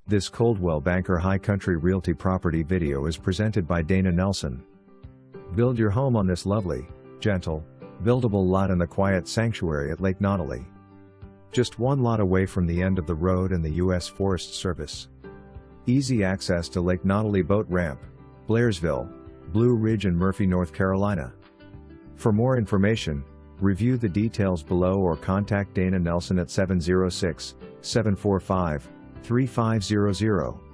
This Coldwell Banker High Country Realty property video is presented by Dana Nelson. Build your home on this lovely, gentle, buildable lot in the quiet sanctuary at Lake Nottely. Just one lot away from the end of the road and the U.S. Forest Service. Easy access to Lake Nottely boat ramp, Blairsville, Blue Ridge and Murphy, North Carolina. For more information, review the details below or contact Dana Nelson at 706-745-3500.